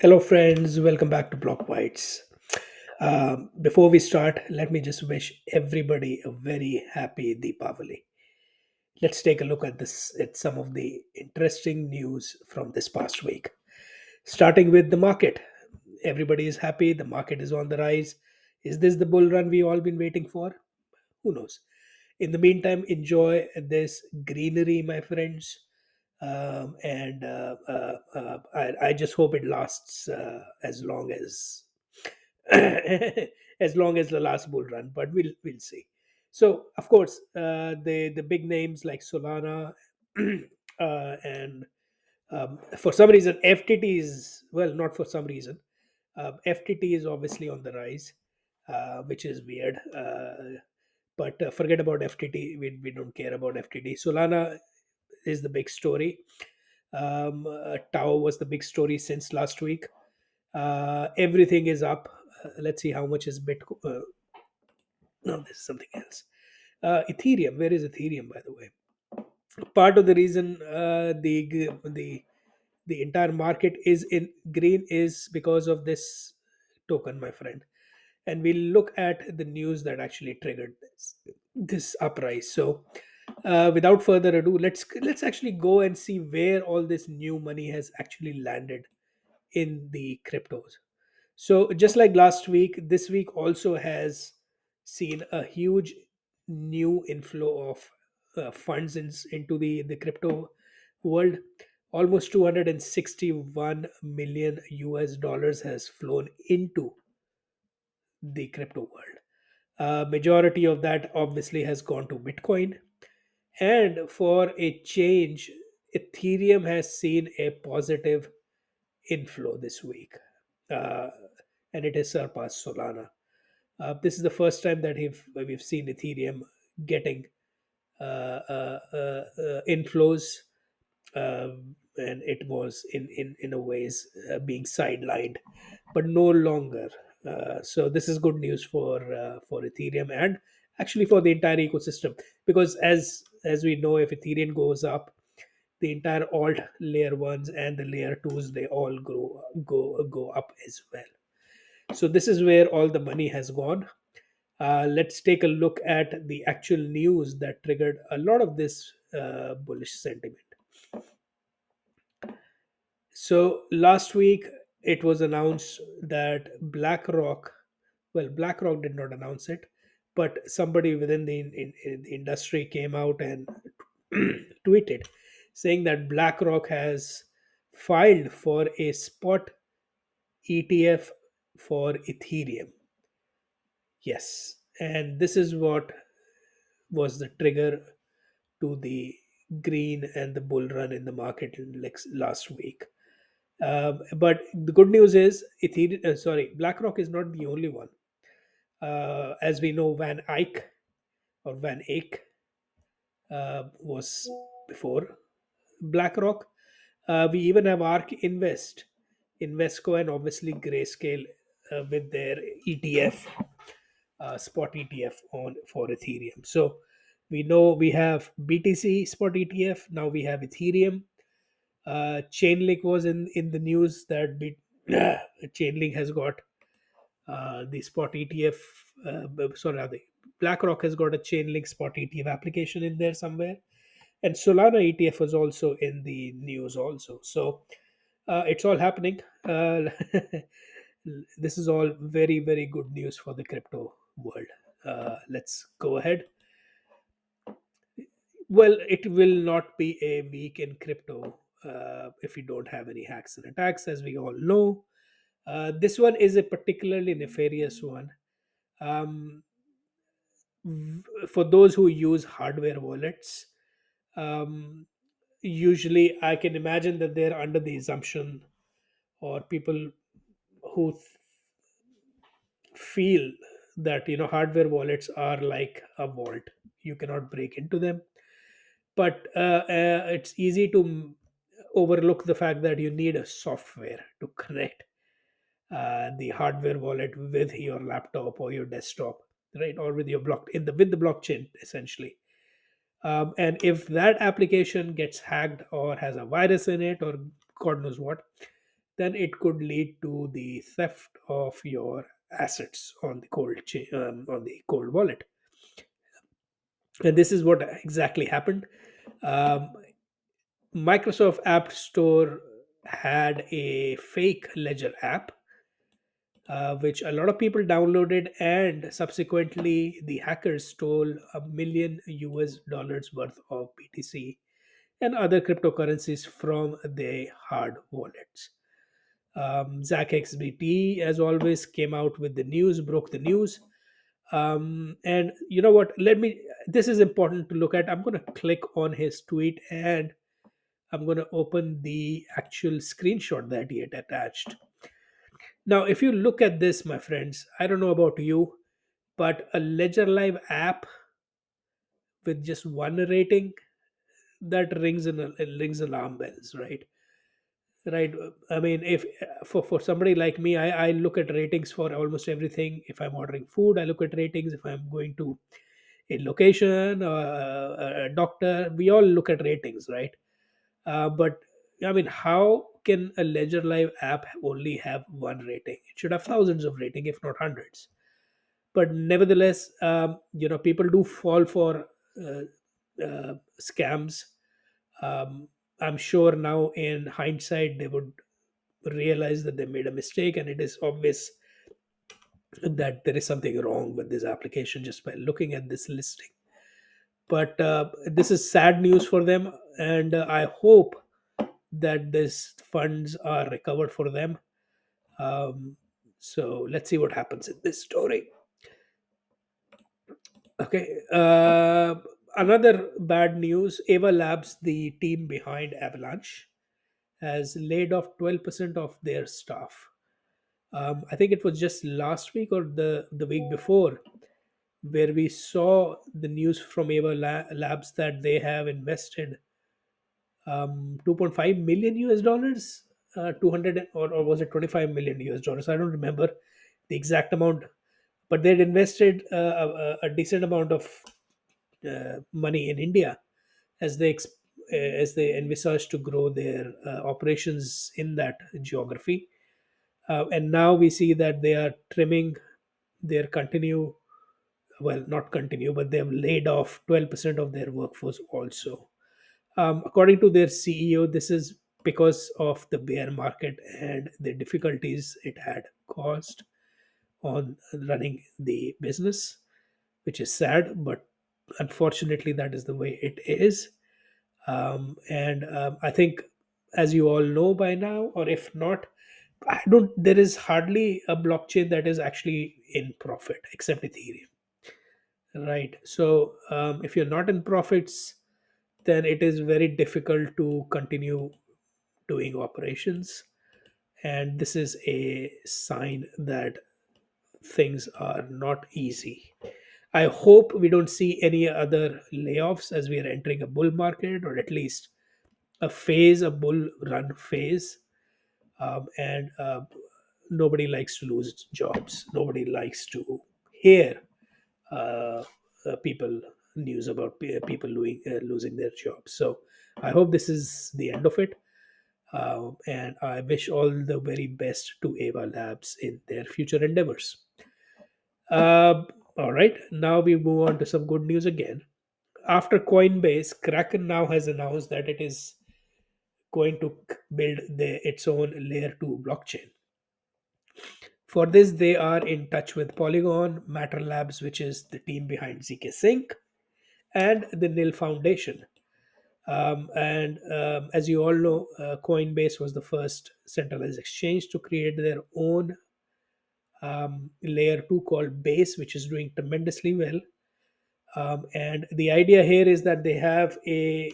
Hello, friends. Welcome back to Block Bytes. Before we start, let me just wish everybody a very happy Deepavali. Let's take a look at this at some of the interesting news from this past week. Starting with the market, everybody is happy. The market is on the rise. Is this the bull run we all been waiting for? Who knows? In the meantime, enjoy this greenery, my friends. I just hope it lasts as long as as long as the last bull run, but we'll see. So of course, the big names like Solana and for some reason FTT is, well, not for some reason, FTT is obviously on the rise, which is weird. But forget about FTT. We don't care about FTT. Solana is the big story. Tau was the big story since last week. Everything is up. Let's see how much is Bitcoin. No, this is something else. Ethereum. Where is Ethereum, by the way? Part of the reason the entire market is in green is because of this token, my friend. And we'll look at the news that actually triggered this uprise. So, without further ado, let's actually go and see where all this new money has actually landed in the cryptos. So, just like last week, this week also has seen a huge new inflow of funds into the crypto world. Almost 261 million US dollars has flown into the crypto world. Majority of that obviously has gone to Bitcoin. And for a change, Ethereum has seen a positive inflow this week, uh, and it has surpassed Solana. This is the first time that we've seen Ethereum getting inflows, and it was in a ways being sidelined, but no longer. So this is good news for Ethereum and actually for the entire ecosystem, because as we know, if Ethereum goes up, the entire alt layer ones and the layer twos, they all go up as well. So this is where all the money has gone. Let's take a look at the actual news that triggered a lot of this bullish sentiment. So last week it was announced that BlackRock, well, BlackRock did not announce it, but somebody within in the industry came out and tweeted saying that BlackRock has filed for a spot ETF for Ethereum. Yes, and this is what was the trigger to the green and the bull run in the market last week. But the good news is, BlackRock is not the only one. As we know, Van Eyck was before BlackRock. We even have ARK Invesco, and obviously Grayscale with their ETF, spot ETF on for Ethereum. So we know we have BTC spot ETF. Now we have Ethereum. Chainlink was in the news that Chainlink has got the spot ETF. Sorry, BlackRock has got a Chainlink spot ETF application in there somewhere, and Solana ETF was also in the news also. So it's all happening. This is all very good news for the crypto world. Let's go ahead. Well, it will not be a week in crypto if we don't have any hacks and attacks, as we all know. This one is a particularly nefarious one. Um, for those who use hardware wallets, um, usually I can imagine that they're under the assumption, or people who feel that hardware wallets are like a vault. You cannot break into them, but it's easy to overlook the fact that you need a software to connect the hardware wallet with your laptop or your desktop, right, or with your block in the with the blockchain essentially. And if that application gets hacked or has a virus in it or god knows what, then it could lead to the theft of your assets on the on the cold wallet. And this is what exactly happened. Um, Microsoft App Store had a fake ledger app, which a lot of people downloaded, and subsequently the hackers stole $1 million worth of BTC and other cryptocurrencies from their hard wallets. ZachXBT, as always, came out with the news, broke the news. And you know what? This is important to look at. I'm going to click on his tweet and I'm going to open the actual screenshot that he had attached. Now, if you look at this, my friends, I don't know about you, but a Ledger Live app with just one rating, that rings alarm bells, right? Right. I mean, if for somebody like me, I look at ratings for almost everything. If I'm ordering food, I look at ratings. If I'm going to a location, a doctor, we all look at ratings, right? But I mean, how can a Ledger Live app only have one rating? It should have thousands of rating, if not hundreds. But nevertheless, people do fall for scams. um, I'm sure now in hindsight they would realize that they made a mistake, and it is obvious that there is something wrong with this application just by looking at this listing. But this is sad news for them, and I hope that these funds are recovered for them. So let's see what happens in this story. Okay. Another bad news: Ava Labs, the team behind Avalanche, has laid off 12% of their staff. I think it was just last week or the week before, where we saw the news from Labs that they have invested 2.5 million US dollars, 200 or was it 25 million US dollars? I don't remember the exact amount, but they'd invested a decent amount of money in India as as they envisage to grow their operations in that geography. And now we see that they are trimming their continue well, not continue, but they have laid off 12% of their workforce also. According to their CEO, this is because of the bear market and the difficulties it had caused on running the business, which is sad, but unfortunately, that is the way it is. And I think, as you all know by now, or if not, I don't. There is hardly a blockchain that is actually in profit except Ethereum, right? So if you're not in profits, then it is very difficult to continue doing operations, and this is a sign that things are not easy. I hope we don't see any other layoffs as we are entering a bull market, or at least a bull run phase. And nobody likes to lose jobs. Nobody likes to hear uh, people news about people losing their jobs. So I hope this is the end of it. And I wish all the very best to Ava Labs in their future endeavors. Uh, all right, now we move on to some good news again. After Coinbase, Kraken now has announced that it is going to build its own layer 2 blockchain. For this, they are in touch with Polygon, Matter Labs, which is the team behind ZK Sync, and the Nil Foundation. And as you all know, Coinbase was the first centralized exchange to create their own layer 2 called Base, which is doing tremendously well. And the idea here is that they have a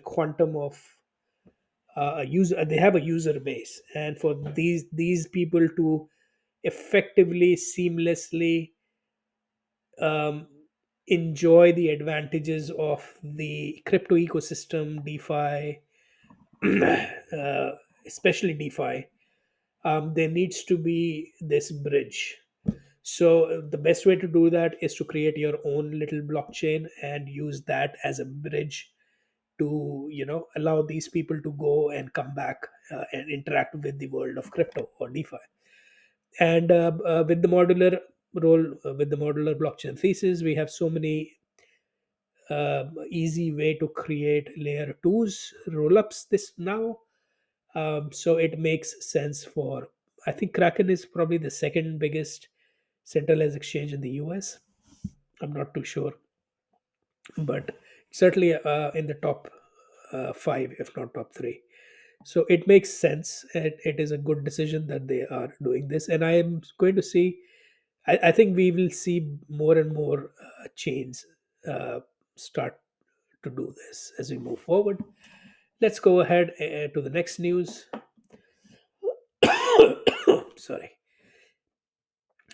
quantum of a user. They have a user base, and for these people to effectively, seamlessly um, enjoy the advantages of the crypto ecosystem, DeFi, especially DeFi, there needs to be this bridge. So the best way to do that is to create your own little blockchain and use that as a bridge to allow these people to go and come back and interact with the world of crypto or DeFi. And with the modular blockchain thesis, we have so many easy way to create layer twos rollups this now. So it makes sense for, I think Kraken is probably the second biggest centralized exchange in the US. I'm not too sure, but certainly in the top five, if not top three. So it makes sense. It is a good decision that they are doing this, and I am going to see. I think we will see more and more chains start to do this as we move forward. Let's go ahead to the next news. Sorry.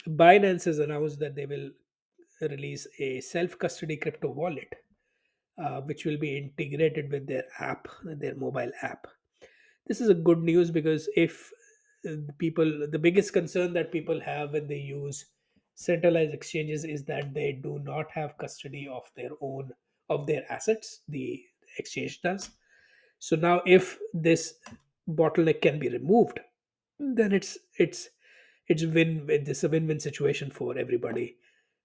Binance has announced that they will release a self custody crypto wallet, which will be integrated with their app, their mobile app. This is a good news because if the biggest concern that people have when they use centralized exchanges is that they do not have custody of their own of their assets. The exchange does. So now, if this bottleneck can be removed, then it's win. It's a win-win situation for everybody.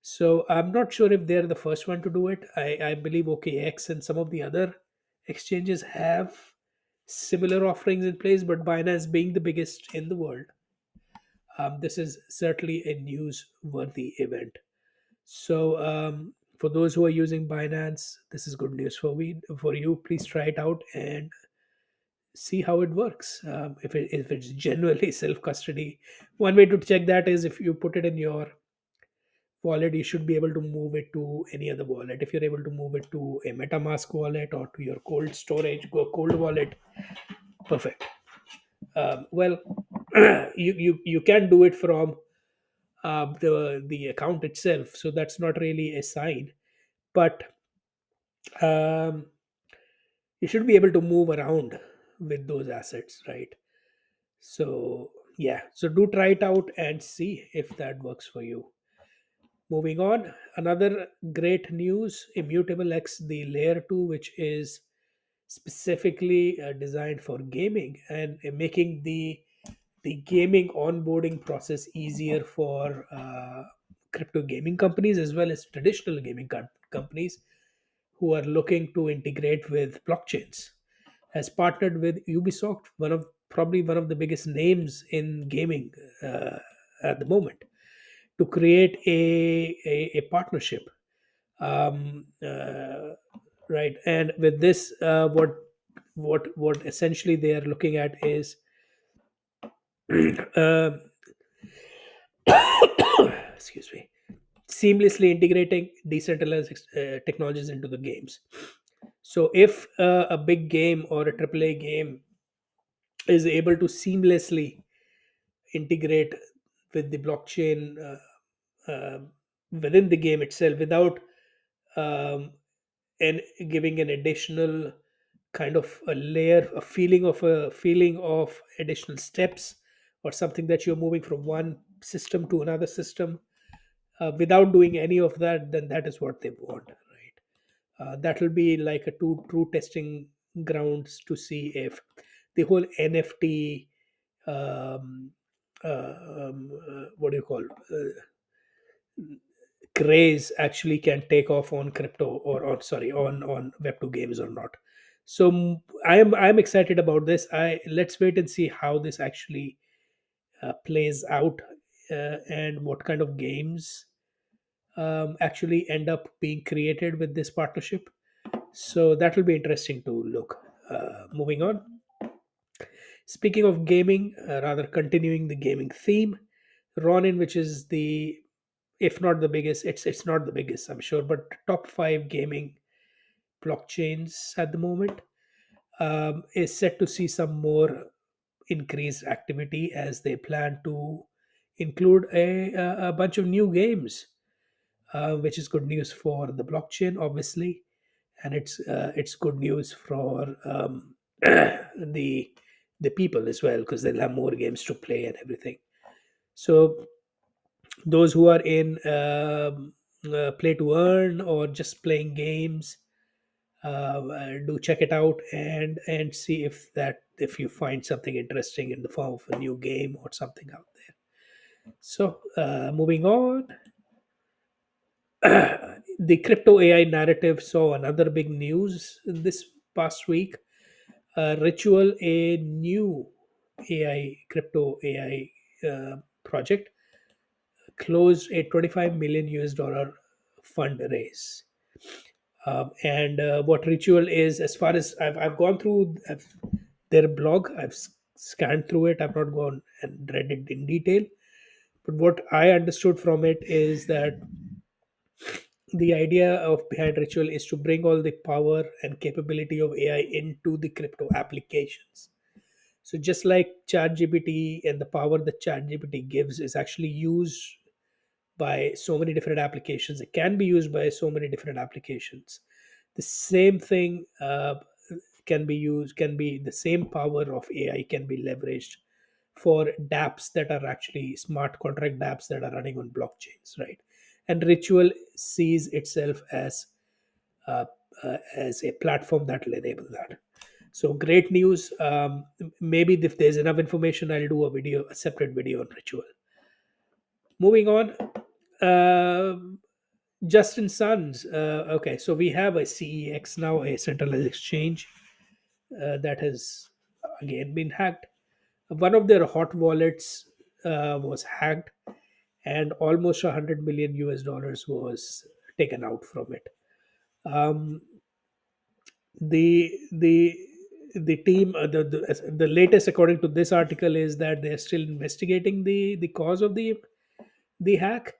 So I'm not sure if they're the first one to do it. I believe OKX and some of the other exchanges have similar offerings in place, but Binance being the biggest in the world, this is certainly a news-worthy event. So for those who are using Binance, this is good news for you. Please try it out and see how it works. If it's genuinely self custody, one way to check that is if you put it in your wallet, you should be able to move it to any other wallet. If you're able to move it to a MetaMask wallet or to your cold storage, go cold wallet, perfect. Well, you can do it from the account itself, so that's not really a sign. But um, you should be able to move around with those assets, right? So yeah, so do try it out and see if that works for you. Moving on, another great news: Immutable X, the layer 2, which is specifically designed for gaming and making the gaming onboarding process easier for crypto gaming companies as well as traditional gaming companies who are looking to integrate with blockchains. Has partnered with Ubisoft, probably one of the biggest names in gaming uh, at the moment, to create a partnership. Right, and with this, what essentially they are looking at is uh, excuse me, seamlessly integrating decentralized technologies into the games. So if a big game or a AAA game is able to seamlessly integrate with the blockchain within the game itself without um, and giving an additional kind of a feeling of additional steps or something that you're moving from one system to another system without doing any of that, then that is what they want, right? That will be like a true testing grounds to see if the whole NFT what do you call craze actually can take off on crypto or sorry on web2 games or not. So I'm excited about this. I Let's wait and see how this actually plays out and what kind of games actually end up being created with this partnership. So that will be interesting to look. Moving on, speaking of gaming, rather continuing the gaming theme, Ronin, which is the, if not the biggest, it's not the biggest, I'm sure, but top five gaming blockchains at the moment, is set to see some more increased activity as they plan to include a bunch of new games, which is good news for the blockchain, obviously, and it's good news for the the people as well because they'll have more games to play and everything. So those who are in play to earn or just playing games, Do check it out and see if you find something interesting in the form of a new game or something out there. So moving on, the crypto AI narrative saw another big news this past week. Ritual, a new AI crypto AI project, closed a 25 million US dollar fundraise. And what Ritual is, as far as I've gone through their blog, I've scanned through it. I've not gone and read it in detail, but what I understood from it is that the idea of behind Ritual is to bring all the power and capability of AI into the crypto applications. So just like ChatGPT, and the power that ChatGPT gives is actually used by so many different applications. It can be used by so many different applications. The same thing can be the same power of AI can be leveraged for dApps that are actually smart contract dApps that are running on blockchains, right? And Ritual sees itself uh, as a platform that will enable that. So great news. Maybe if there's enough information, I'll do a separate video on Ritual. Moving on, Justin Suns. Okay, so we have a CEX now, a centralized exchange that has again been hacked. One of their hot wallets was hacked, and almost 100 million US dollars was taken out from it. Um, the the team, the latest according to this article is that they're still investigating the cause of the hack.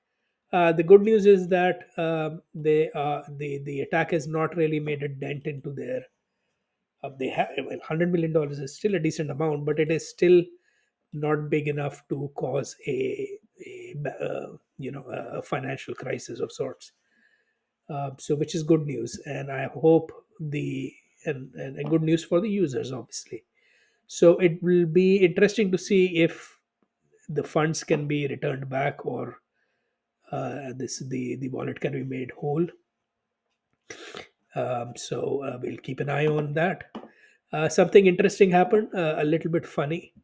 The good news is that the attack has not really made a dent into their. They have, well, $100 million is still a decent amount, but it is still not big enough to cause a financial crisis of sorts. So which is good news, and I hope and good news for the users, obviously. So it will be interesting to see if the funds can be returned back, or the wallet can be made whole. So we'll keep an eye on that. Something interesting happened, a little bit funny,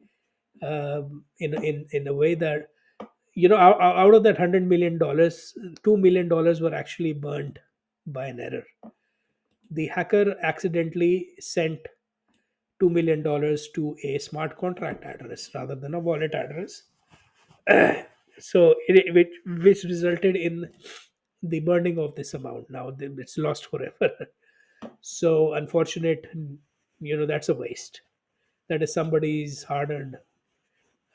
in a way that, out of that $100 million, $2 million were actually burned by an error. The hacker accidentally sent $2 million to a smart contract address rather than a wallet address. Which resulted in the burning of this amount. Now it's lost forever. So unfortunate. That's a waste. That is somebody's hard-earned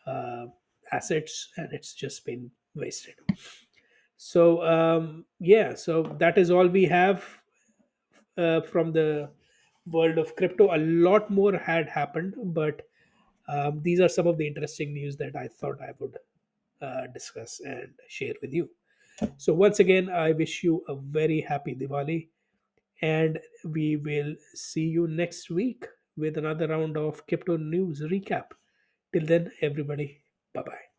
uh, assets, and it's just been wasted. So yeah, so that is all we have from the world of crypto. A lot more had happened, but these are some of the interesting news that I thought I would discuss and share with you. So once again, I wish you a very happy Diwali, and we will see you next week with another round of crypto news recap. Till then, everybody, bye bye.